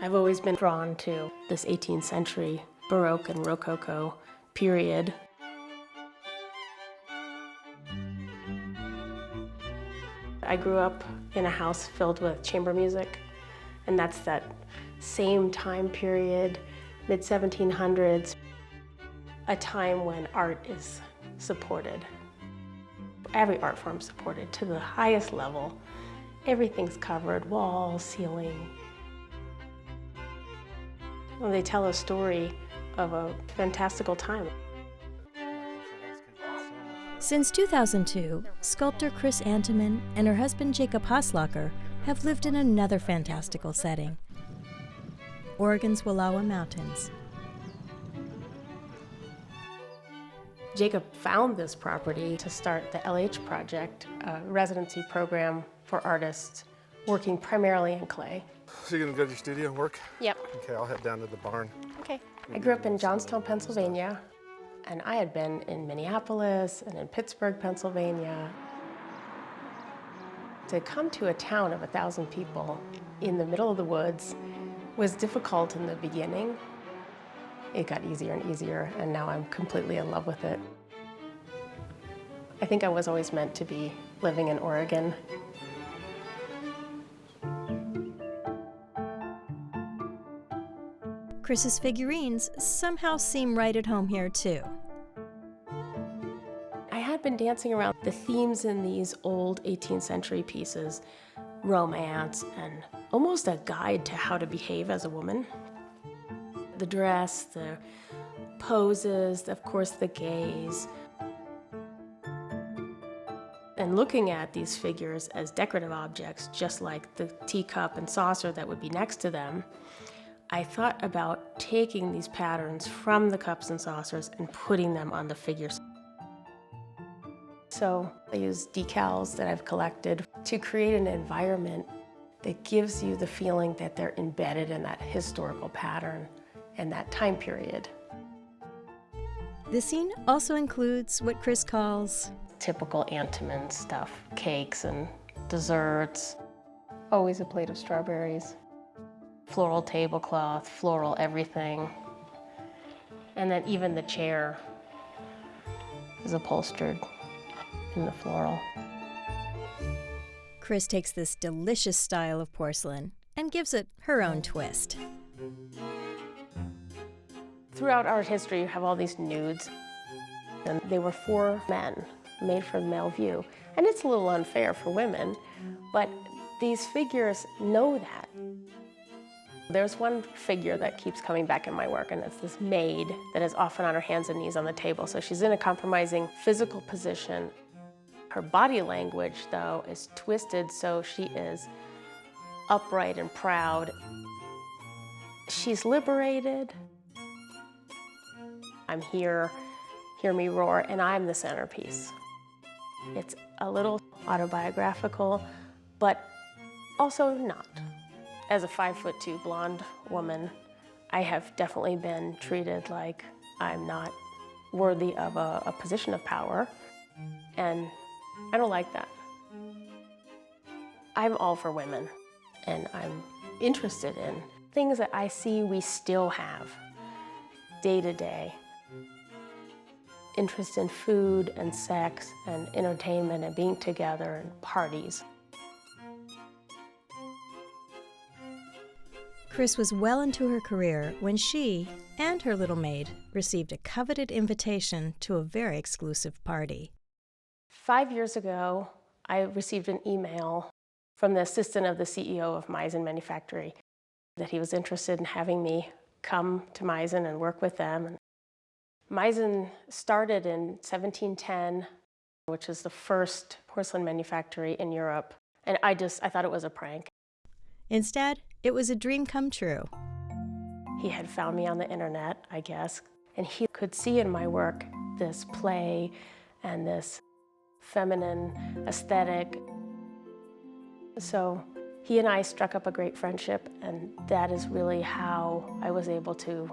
I've always been drawn to this 18th century Baroque and Rococo period. I grew up in a house filled with chamber music, and that's that same time period, mid-1700s, a time when art is supported. Every art form supported to the highest level. Everything's covered, walls, ceiling. Well, they tell a story of a fantastical time. Since 2002, sculptor Chris Antemann and her husband Jacob Haslacher have lived in another fantastical setting, Oregon's Wallowa Mountains. Jacob found this property to start the LH Project, a residency program for artists working primarily in clay. So you're gonna go to your studio and work? Yep. Okay, I'll head down to the barn. Okay. I grew up in Johnstown, Pennsylvania, and I had been in Minneapolis and in Pittsburgh, Pennsylvania. To come to a town of 1,000 people in the middle of the woods was difficult in the beginning. It got easier and easier, and now I'm completely in love with it. I think I was always meant to be living in Oregon. Chris's figurines somehow seem right at home here too. I had been dancing around the themes in these old 18th century pieces, romance, and almost a guide to how to behave as a woman. The dress, the poses, of course the gaze. And looking at these figures as decorative objects, just like the teacup and saucer that would be next to them, I thought about taking these patterns from the cups and saucers and putting them on the figures. So I use decals that I've collected to create an environment that gives you the feeling that they're embedded in that historical pattern and that time period. The scene also includes what Chris calls typical Antemann stuff, cakes and desserts, always a plate of strawberries, floral tablecloth, floral everything, and then even the chair is upholstered in the floral. Chris takes this delicious style of porcelain and gives it her own twist. Throughout art history, you have all these nudes, and they were for men, made for the male view. And it's a little unfair for women, but these figures know that. There's one figure that keeps coming back in my work, and it's this maid that is often on her hands and knees on the table. So she's in a compromising physical position. Her body language, though, is twisted, so she is upright and proud. She's liberated. I'm here, hear me roar, and I'm the centerpiece. It's a little autobiographical, but also not. As a 5'2" blonde woman, I have definitely been treated like I'm not worthy of a position of power, and I don't like that. I'm all for women, and I'm interested in things that I see we still have day to day. Interest in food and sex and entertainment and being together and parties. Chris was well into her career when she and her little maid received a coveted invitation to a very exclusive party. 5 years ago, I received an email from the assistant of the CEO of Meissen Manufactory that he was interested in having me come to Meissen and work with them. Meissen started in 1710, which is the first porcelain manufactory in Europe, and I thought it was a prank. Instead, it was a dream come true. He had found me on the internet, I guess, and he could see in my work this play and this feminine aesthetic. So he and I struck up a great friendship, and that is really how I was able to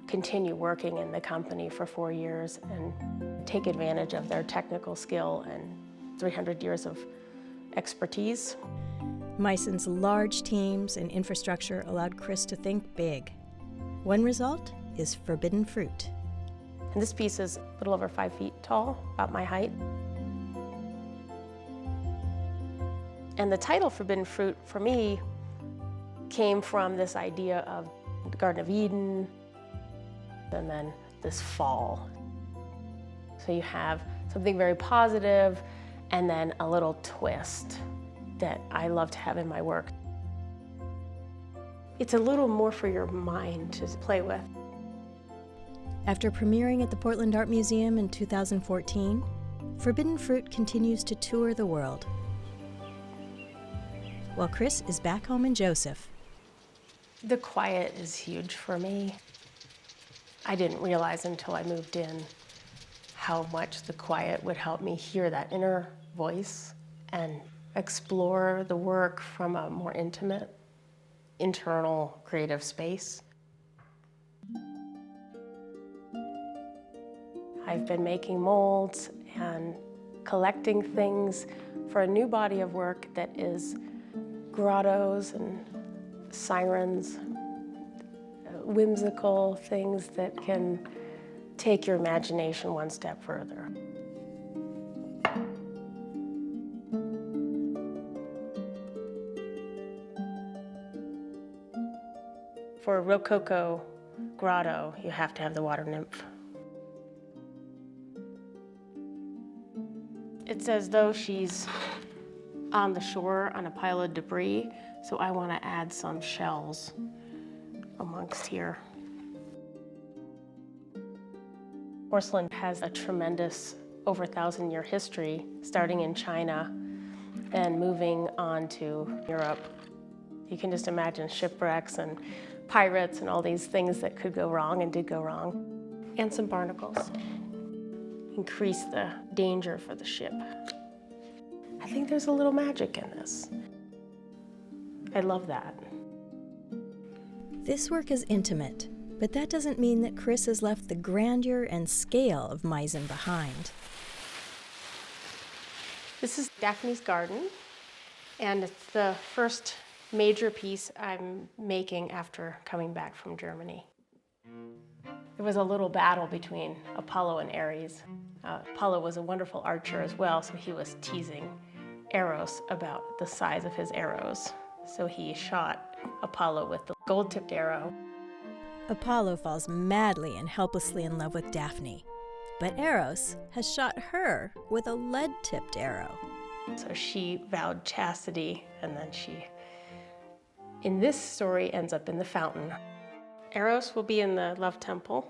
continue working in the company for 4 years and take advantage of their technical skill and 300 years of expertise. Meissen's large teams and infrastructure allowed Chris to think big. One result is forbidden fruit. And this piece is a little over 5 feet tall, about my height. And the title Forbidden Fruit, for me, came from this idea of the Garden of Eden, and then this fall. So you have something very positive, and then a little twist that I love to have in my work. It's a little more for your mind to play with. After premiering at the Portland Art Museum in 2014, Forbidden Fruit continues to tour the world. While Chris is back home in Joseph. The quiet is huge for me. I didn't realize until I moved in how much the quiet would help me hear that inner voice and explore the work from a more intimate, internal, creative space. I've been making molds and collecting things for a new body of work that is grottos and sirens, whimsical things that can take your imagination one step further. For a Rococo grotto, you have to have the water nymph. It's as though she's on the shore on a pile of debris, so I want to add some shells amongst here. Porcelain has a tremendous over 1,000-year history, starting in China and moving on to Europe. You can just imagine shipwrecks and pirates and all these things that could go wrong and did go wrong. And some barnacles. Increase the danger for the ship. I think there's a little magic in this. I love that. This work is intimate, but that doesn't mean that Chris has left the grandeur and scale of Meissen behind. This is Daphne's Garden, and it's the first major piece I'm making after coming back from Germany. There was a little battle between Apollo and Ares. Apollo was a wonderful archer as well, so he was teasing Eros about the size of his arrows. So he shot Apollo with the gold-tipped arrow. Apollo falls madly and helplessly in love with Daphne, but Eros has shot her with a lead-tipped arrow. So she vowed chastity, and then she, in this story, ends up in the fountain. Eros will be in the love temple,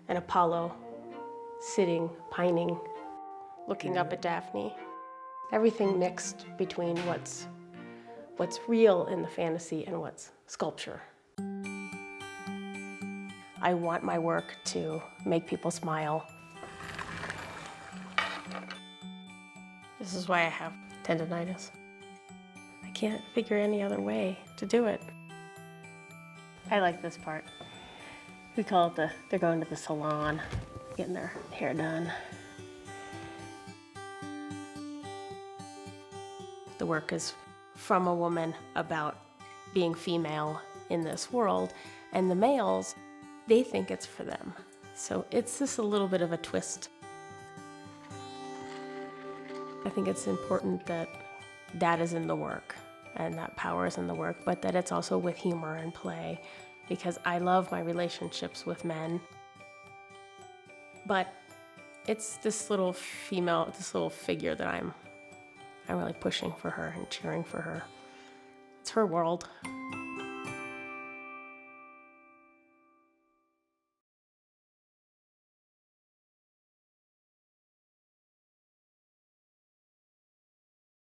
and Apollo sitting, pining, looking up at Daphne. Everything mixed between what's real in the fantasy and what's sculpture. I want my work to make people smile. This is why I have tendinitis. I can't figure any other way to do it. I like this part. We call it they're going to the salon, getting their hair done. The work is from a woman about being female in this world, and the males, they think it's for them. So it's just a little bit of a twist. I think it's important that that is in the work and that power is in the work, but that it's also with humor and play, because I love my relationships with men. But it's this little female, this little figure that I'm really pushing for her and cheering for her. It's her world.